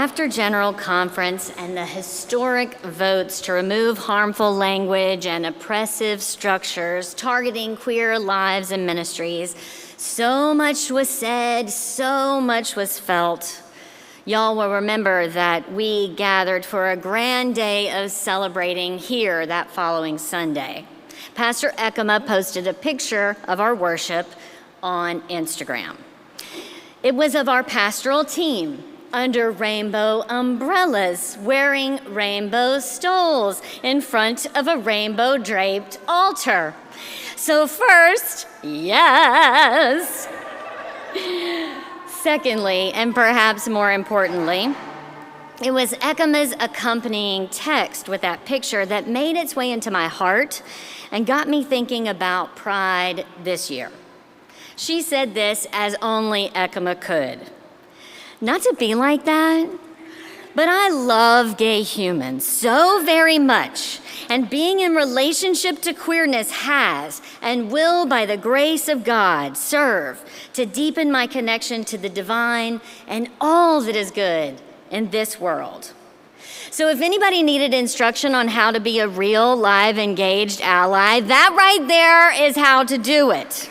after General Conference and the historic votes to remove harmful language and oppressive structures targeting queer lives and ministries, so much was said, so much was felt. Y'all will remember that we gathered for a grand day of celebrating here that following Sunday. Pastor Ekema posted a picture of our worship on Instagram. It was of our pastoral team under rainbow umbrellas, wearing rainbow stoles in front of a rainbow draped altar. So first, yes. Secondly, and perhaps more importantly, it was Ekema's accompanying text with that picture that made its way into my heart and got me thinking about pride this year. She said this as only Ekema could. Not to be like that, but I love gay humans so very much, and being in relationship to queerness has and will, by the grace of God, serve to deepen my connection to the divine and all that is good in this world. So if anybody needed instruction on how to be a real, live, engaged ally, that right there is how to do it.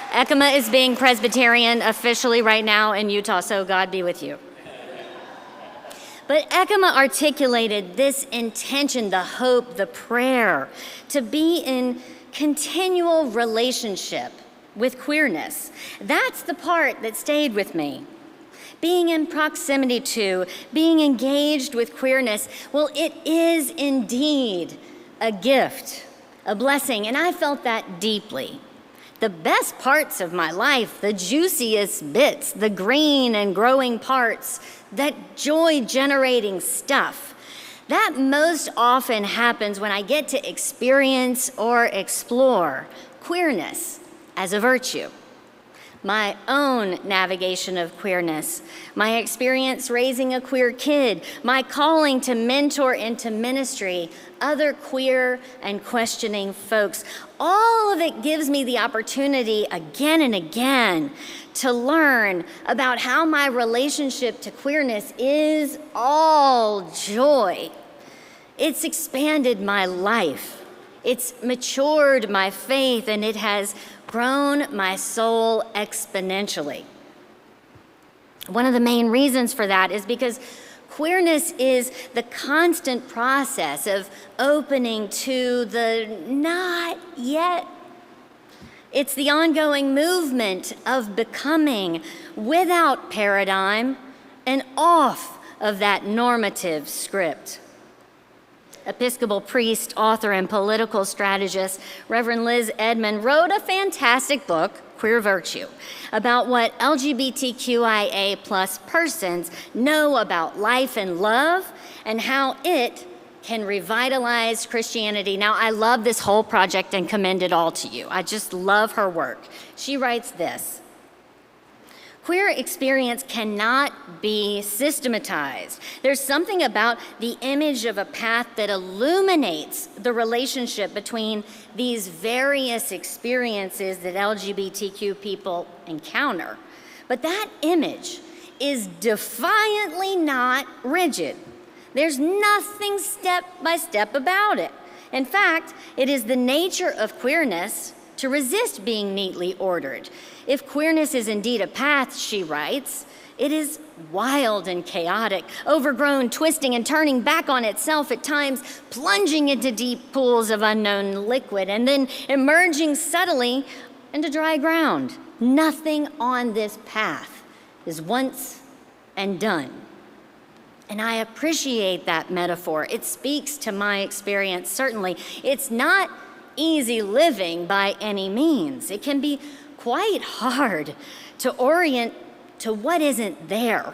Ekema is being Presbyterian officially right now in Utah, so God be with you. But Ekema articulated this intention, the hope, the prayer, to be in continual relationship with queerness. That's the part that stayed with me. Being in proximity to, being engaged with queerness, well, it is indeed a gift, a blessing, and I felt that deeply. The best parts of my life, the juiciest bits, the green and growing parts, that joy-generating stuff, that most often happens when I get to experience or explore queerness as a virtue. My own navigation of queerness, my experience raising a queer kid, my calling to mentor into ministry, other queer and questioning folks, all of it gives me the opportunity again and again to learn about how my relationship to queerness is all joy. It's expanded my life. It's matured my faith, and it has grown my soul exponentially. One of the main reasons for that is because queerness is the constant process of opening to the not yet. It's the ongoing movement of becoming without paradigm and off of that normative script. Episcopal priest, author, and political strategist, Reverend Liz Edmond, wrote a fantastic book, Queer Virtue, about what LGBTQIA+ persons know about life and love and how it can revitalize Christianity. Now, I love this whole project and commend it all to you. I just love her work. She writes this: queer experience cannot be systematized. There's something about the image of a path that illuminates the relationship between these various experiences that LGBTQ people encounter. But that image is defiantly not rigid. There's nothing step by step about it. In fact, it is the nature of queerness to resist being neatly ordered. If queerness is indeed a path, she writes, it is wild and chaotic, overgrown, twisting and turning back on itself at times, plunging into deep pools of unknown liquid, and then emerging subtly into dry ground. Nothing on this path is once and done. And I appreciate that metaphor. It speaks to my experience, certainly. It's not easy living by any means. It can be quite hard to orient to what isn't there,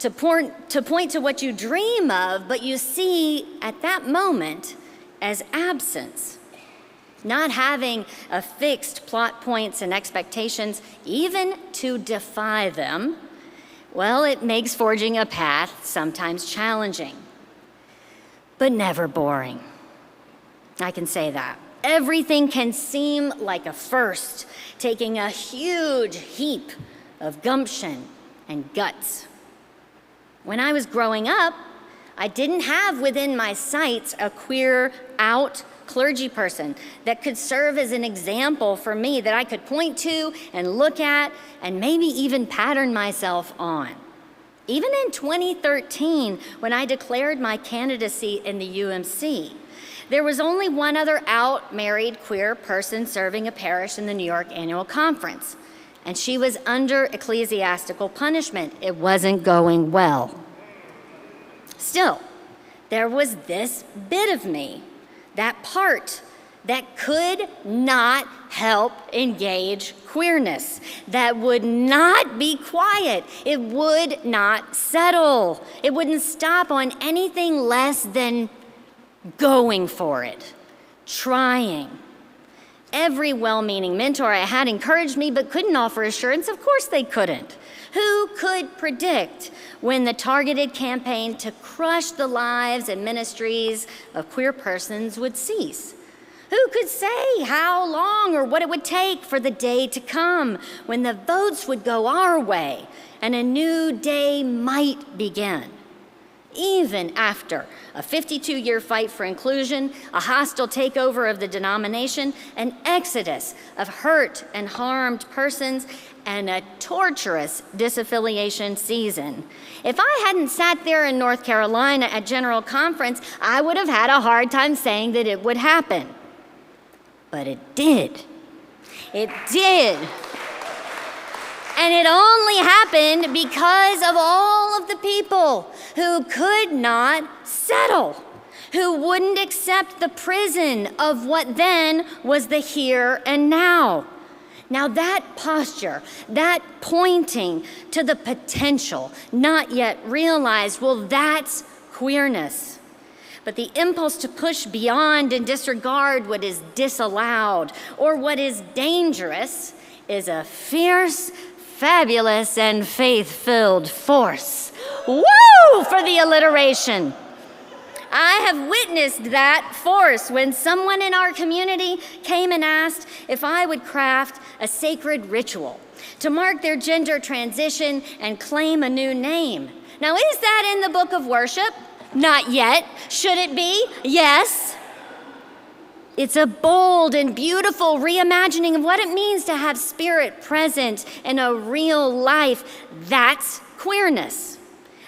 to point to what you dream of, but you see at that moment as absence. Not having a fixed plot points and expectations, even to defy them, well, it makes forging a path sometimes challenging, but never boring. I can say that. Everything can seem like a first, taking a huge heap of gumption and guts. When I was growing up, I didn't have within my sights a queer out clergy person that could serve as an example for me that I could point to and look at and maybe even pattern myself on. Even in 2013, when I declared my candidacy in the UMC, there was only one other out married queer person serving a parish in the New York Annual Conference, and she was under ecclesiastical punishment. It wasn't going well. Still, there was this bit of me, that part that could not help engage queerness, that would not be quiet. It would not settle. It wouldn't stop on anything less than going for it, trying. Every well-meaning mentor I had encouraged me but couldn't offer assurance. Of course they couldn't. Who could predict when the targeted campaign to crush the lives and ministries of queer persons would cease? Who could say how long or what it would take for the day to come when the votes would go our way and a new day might begin? Even after a 52-year fight for inclusion, a hostile takeover of the denomination, an exodus of hurt and harmed persons, and a torturous disaffiliation season. If I hadn't sat there in North Carolina at General Conference, I would have had a hard time saying that it would happen. But it did. It did. And it only happened because of all of the people who could not settle, who wouldn't accept the prison of what then was the here and now. Now that posture, that pointing to the potential not yet realized, well, that's queerness. But the impulse to push beyond and disregard what is disallowed or what is dangerous is a fierce, fabulous, and faith-filled force. Woo! For the alliteration. I have witnessed that force when someone in our community came and asked if I would craft a sacred ritual to mark their gender transition and claim a new name. Now, is that in the book of worship? Not yet. Should it be? Yes. It's a bold and beautiful reimagining of what it means to have spirit present in a real life. That's queerness.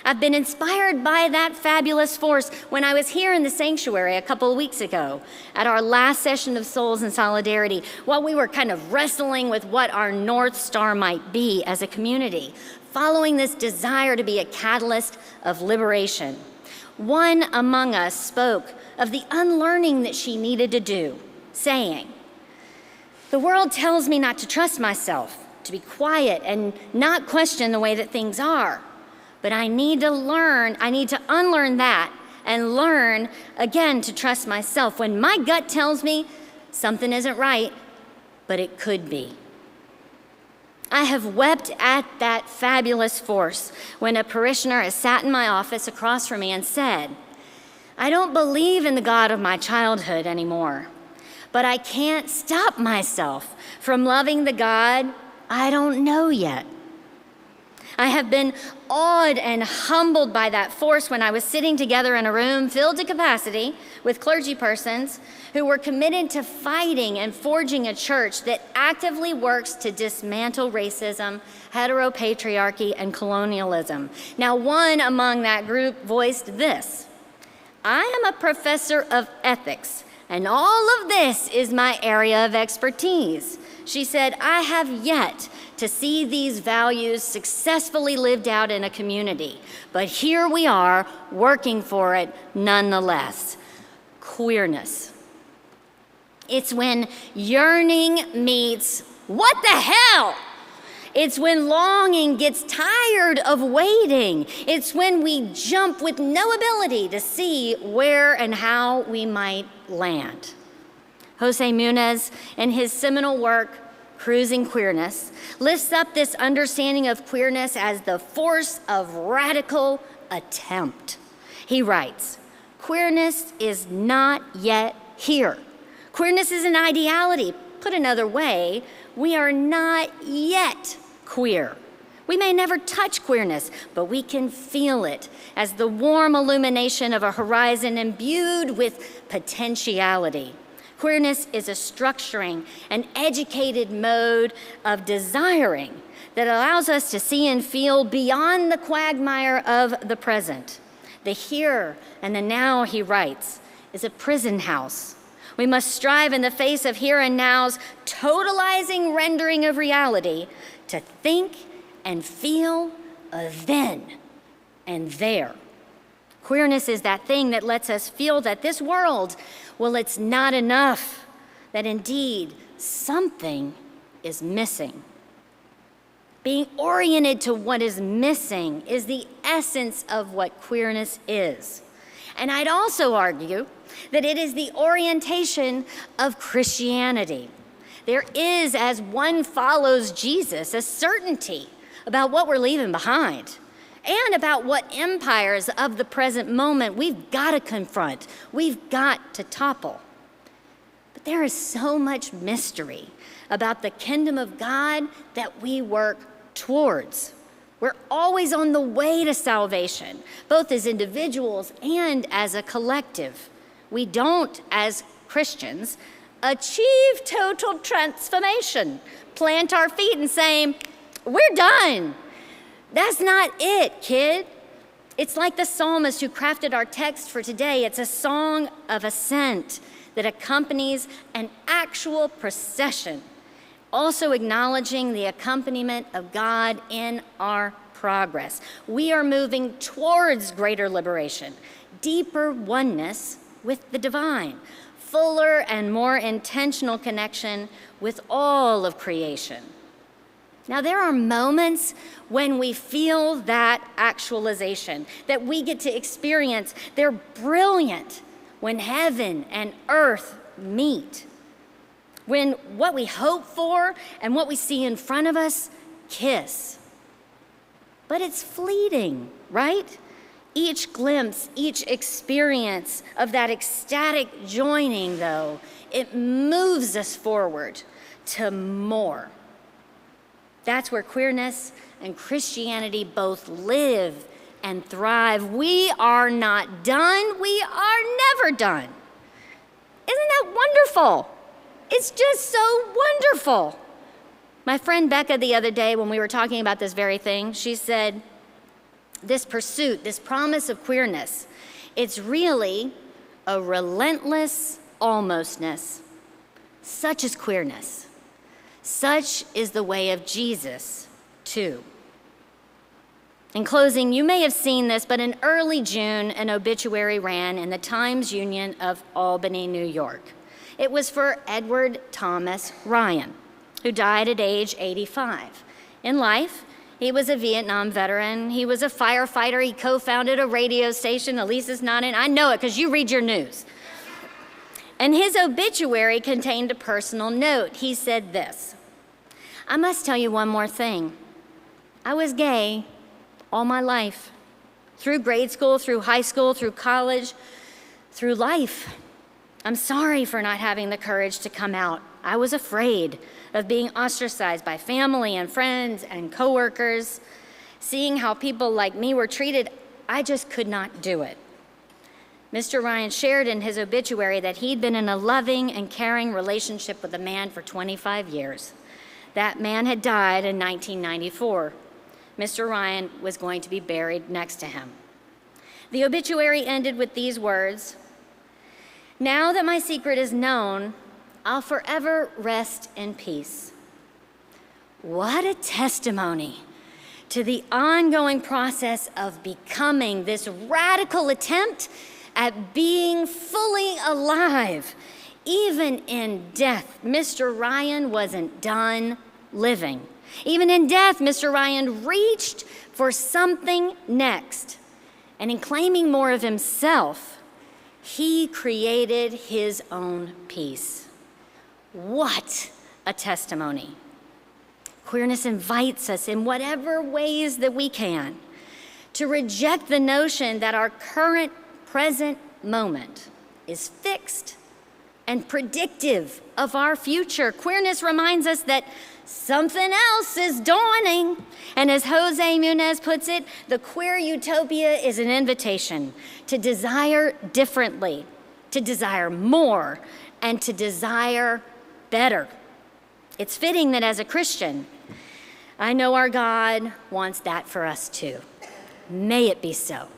I've been inspired by that fabulous force when I was here in the sanctuary a couple of weeks ago at our last session of Souls in Solidarity, while we were kind of wrestling with what our North Star might be as a community, following this desire to be a catalyst of liberation. One among us spoke of the unlearning that she needed to do, saying, "The world tells me not to trust myself, to be quiet and not question the way that things are. But I need to unlearn that and learn again to trust myself when my gut tells me something isn't right, but it could be." I have wept at that fabulous force when a parishioner has sat in my office across from me and said, "I don't believe in the God of my childhood anymore, but I can't stop myself from loving the God I don't know yet." I have been awed and humbled by that force when I was sitting together in a room filled to capacity with clergy persons who were committed to fighting and forging a church that actively works to dismantle racism, heteropatriarchy, and colonialism. Now, one among that group voiced this: "I am a professor of ethics, and all of this is my area of expertise." She said, "I have yet to see these values successfully lived out in a community, but here we are working for it nonetheless." Queerness. It's when yearning meets what the hell? It's when longing gets tired of waiting. It's when we jump with no ability to see where and how we might land. Jose Muniz, in his seminal work, Cruising Queerness, lists up this understanding of queerness as the force of radical attempt. He writes, "Queerness is not yet here. Queerness is an ideality. Put another way, we are not yet queer. We may never touch queerness, but we can feel it as the warm illumination of a horizon imbued with potentiality. Queerness is a structuring, an educated mode of desiring that allows us to see and feel beyond the quagmire of the present. The here and the now, he writes, is a prison house. We must strive in the face of here and now's totalizing rendering of reality to think and feel a then and there. Queerness is that thing that lets us feel that this world, well, it's not enough, that indeed something is missing. Being oriented to what is missing is the essence of what queerness is. And I'd also argue that it is the orientation of Christianity. There is, as one follows Jesus, a certainty about what we're leaving behind and about what empires of the present moment we've got to confront, we've got to topple. But there is so much mystery about the kingdom of God that we work towards. We're always on the way to salvation, both as individuals and as a collective. We don't, as Christians, achieve total transformation, plant our feet and say, we're done. That's not it, kid. It's like the psalmist who crafted our text for today. It's a song of ascent that accompanies an actual procession, also acknowledging the accompaniment of God in our progress. We are moving towards greater liberation, deeper oneness with the divine, fuller and more intentional connection with all of creation. Now, there are moments when we feel that actualization, that we get to experience. They're brilliant when heaven and earth meet, when what we hope for and what we see in front of us kiss. But it's fleeting, right? Each glimpse, each experience of that ecstatic joining, though, it moves us forward to more. That's where queerness and Christianity both live and thrive. We are not done. We are never done. Isn't that wonderful? It's just so wonderful. My friend Becca the other day, when we were talking about this very thing, she said, this pursuit, this promise of queerness, it's really a relentless almostness. Such is queerness. Such is the way of Jesus, too. In closing, you may have seen this, but in early June, an obituary ran in the Times-Union of Albany, New York. It was for Edward Thomas Ryan, who died at age 85. In life, he was a Vietnam veteran. He was a firefighter. He co-founded a radio station. Elisa's nodding. I know it because you read your news. And his obituary contained a personal note. He said this: I must tell you one more thing. I was gay all my life, through grade school, through high school, through college, through life. I'm sorry for not having the courage to come out. I was afraid of being ostracized by family and friends and coworkers. Seeing how people like me were treated, I just could not do it. Mr. Ryan shared in his obituary that he'd been in a loving and caring relationship with a man for 25 years. That man had died in 1994. Mr. Ryan was going to be buried next to him. The obituary ended with these words: now that my secret is known, I'll forever rest in peace. What a testimony to the ongoing process of becoming, this radical attempt at being fully alive. Even in death, Mr. Ryan wasn't done living. Even in death, Mr. Ryan reached for something next. And in claiming more of himself, he created his own peace. What a testimony. Queerness invites us in whatever ways that we can to reject the notion that our current present moment is fixed, and predictive of our future. Queerness reminds us that something else is dawning. And as Jose Munez puts it, the queer utopia is an invitation to desire differently, to desire more, and to desire better. It's fitting that as a Christian, I know our God wants that for us too. May it be so.